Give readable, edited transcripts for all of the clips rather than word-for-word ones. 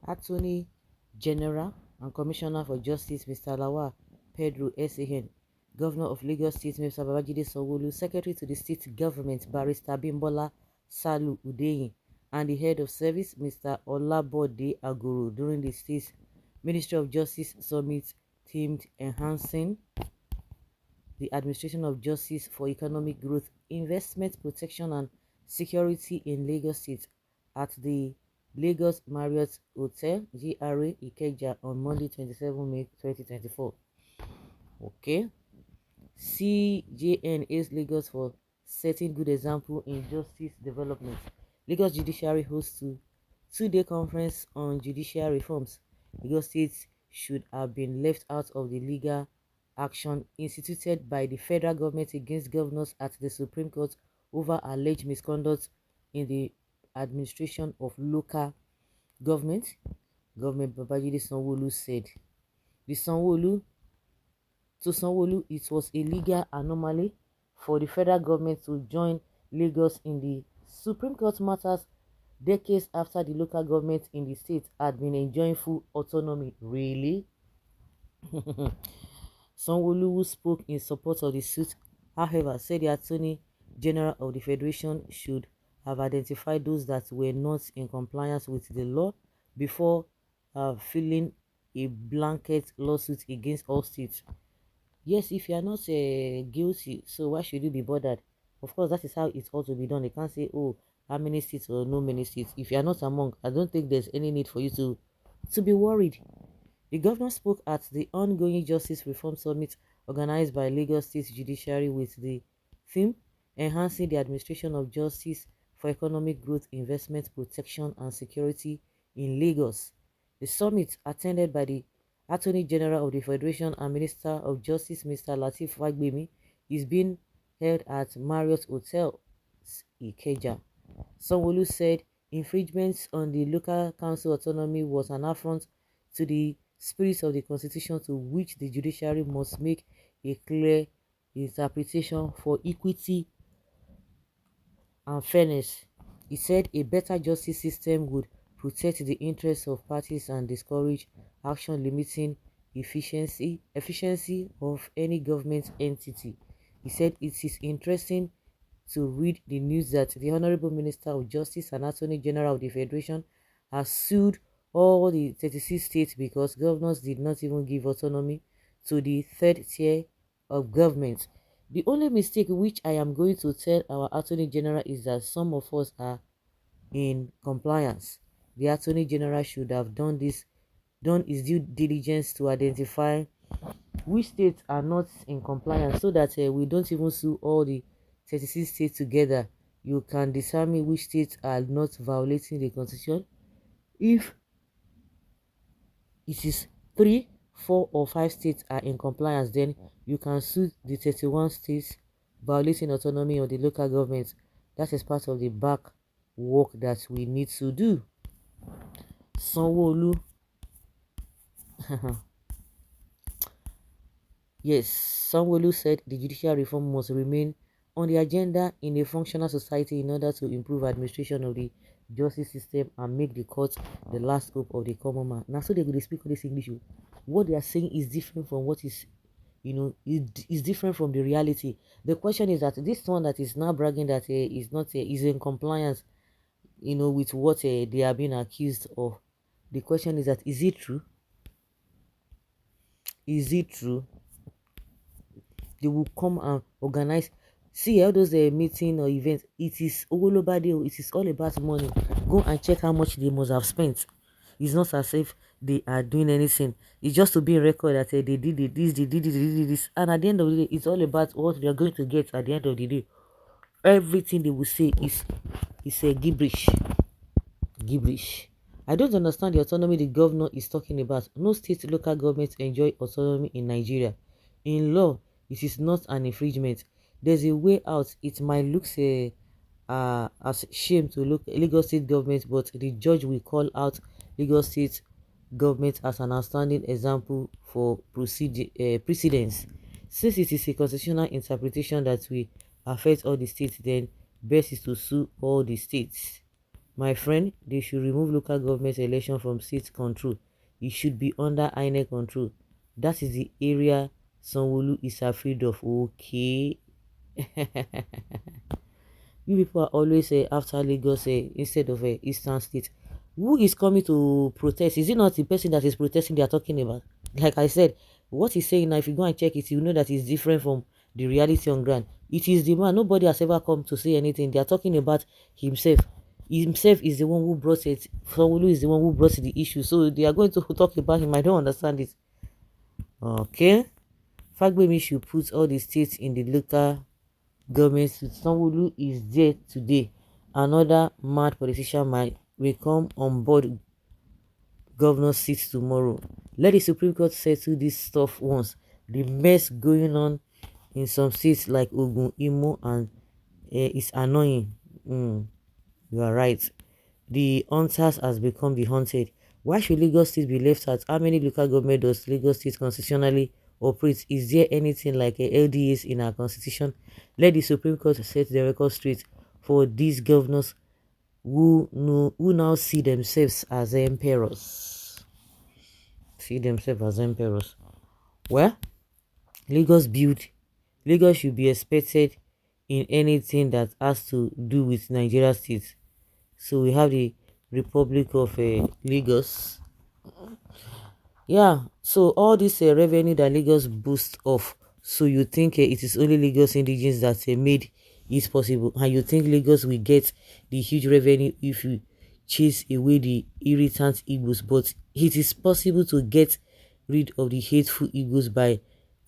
Attorney General and Commissioner for Justice Mr. Lawal Pedro S.A.N., Governor of Lagos State Mr. Babajide Sanwo-Olu, Secretary to the State Government Barrister Bimbola Salu Udeyin, and the Head of Service Mr. Olabode Aguru during the State's Ministry of Justice Summit themed Enhancing the Administration of Justice for Economic Growth, Investment Protection and Security in Lagos State at the Lagos Marriott Hotel, GRA Ikeja on Monday, 27 May 2024. Okay. CJN is Lagos for setting good example in justice development. Lagos Judiciary hosts two-day conference on judicial reforms. Lagos State should have been left out of the legal action instituted by the federal government against governors at the Supreme Court over alleged misconduct in the administration of local government. Government Babajide Sanwo-Olu said. To Sanwo-Olu, it was a legal anomaly for the federal government to join Lagos in the Supreme Court matters decades after the local government in the state had been enjoying full autonomy. Really? Sanwo-Olu, who spoke in support of the suit, however, said the Attorney General of the Federation should have identified those that were not in compliance with the law before filing a blanket lawsuit against all states. Yes, if you are not guilty, so why should you be bothered? Of course, that is how it ought to be done. They can't say, oh, how many states or no many states. If you are not among, I don't think there's any need for you to be worried. The governor spoke at the ongoing Justice Reform Summit organized by Lagos State Judiciary with the theme Enhancing the Administration of Justice for Economic Growth, Investment, Protection and Security in Lagos. The summit, attended by the Attorney General of the Federation and Minister of Justice Mr. Lateef Fagbemi, is being held at Marriott Hotel, Ikeja. Sanwo-Olu said infringements on the local council autonomy was an affront to the spirit of the constitution, to which the judiciary must make a clear interpretation for equity and fairness. He said a better justice system would protect the interests of parties and discourage action limiting efficiency of any government entity. He said it is interesting to read the news that the Honorable Minister of Justice and Attorney General of the Federation has sued all the 36 states because governors did not even give autonomy to the third tier of government. The only mistake which I am going to tell our Attorney General is that some of us are in compliance. The Attorney General should have done his due diligence to identify which states are not in compliance, so that we don't even sue all the 36 states together. You can determine which states are not violating the constitution. If it is 3, 4 or 5 states are in compliance, then you can sue the 31 states violating autonomy of the local government. That is part of the back work that we need to do. Sanwo-Olu. Yes, Sanwo-Olu said the judicial reform must remain on the agenda in a functional society in order to improve administration of the justice system and make the court the last hope of the common man. Now, so they could speak all this English. What they are saying is different from what is, is different from the reality. The question is that this one that is now bragging that is not is in compliance, with what they are being accused of. The question is that is it true? Is it true? They will come and organize. See all those meeting or events. It is Ogolobade. It is all about money. Go and check how much they must have spent. It's not as if they are doing anything. It's just to be a record that they did this, they did this. And at the end of the day, it's all about what they are going to get at the end of the day. Everything they will say is a gibberish. Gibberish. I don't understand the autonomy the governor is talking about. No state local governments enjoy autonomy in Nigeria. In law, it is not an infringement. There's a way out. It might look as shame to look Lagos state government, but the judge will call out Lagos state government as an outstanding example for precedence. Since it is a constitutional interpretation that will affect all the states, then best is to sue all the states. My friend, they should remove local government election from state control. It should be under INEC control. That is the area Sanwo-Olu is afraid of. Okay. You people are always after Lagos instead of Eastern State. Who is coming to protest? Is it not the person that is protesting they are talking about? Like I said, what he's saying now, if you go and check it, you know that it's different from the reality on ground. It is the man. Nobody has ever come to say anything. They are talking about himself. Himself is the one who brought it. Sanwo-Olu is the one who brought the issue. So they are going to talk about him. I don't understand it. Okay. Fagbemi should put all the states in the local government. Sanwo-Olu is there today. Another mad politician might will come on board governor seat tomorrow. Let the Supreme Court settle this stuff once. The mess going on in some states like Ogun, Imo, and is annoying. You are right. The hunters has become the hunted. Why should Lagos State be left out? How many local government does Lagos State constitutionally operate? Is there anything like a LDAs in our constitution? Let the Supreme Court set the record straight for these governors who now see themselves as emperors. See themselves as emperors. Well, Lagos should be expected in anything that has to do with Nigeria state. So we have the Republic of Lagos. Yeah, so all this revenue that Lagos boosts off, so you think it is only Lagos indigenes that made it possible, and you think Lagos will get the huge revenue if you chase away the irritant Igbos, but it is possible to get rid of the hateful Igbos by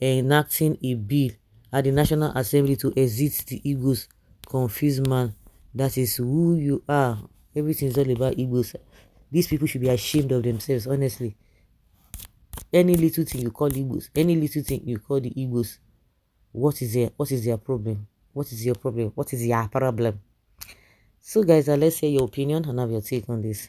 enacting a bill at the National Assembly to exit the Igbos. Confused man, that is who you are. Everything is all about Igbos. These people should be ashamed of themselves, honestly. Any little thing you call Igbos, any little thing you call the Igbos. What is their problem? What is your problem? What is your problem? So guys, let's hear your opinion and have your take on this.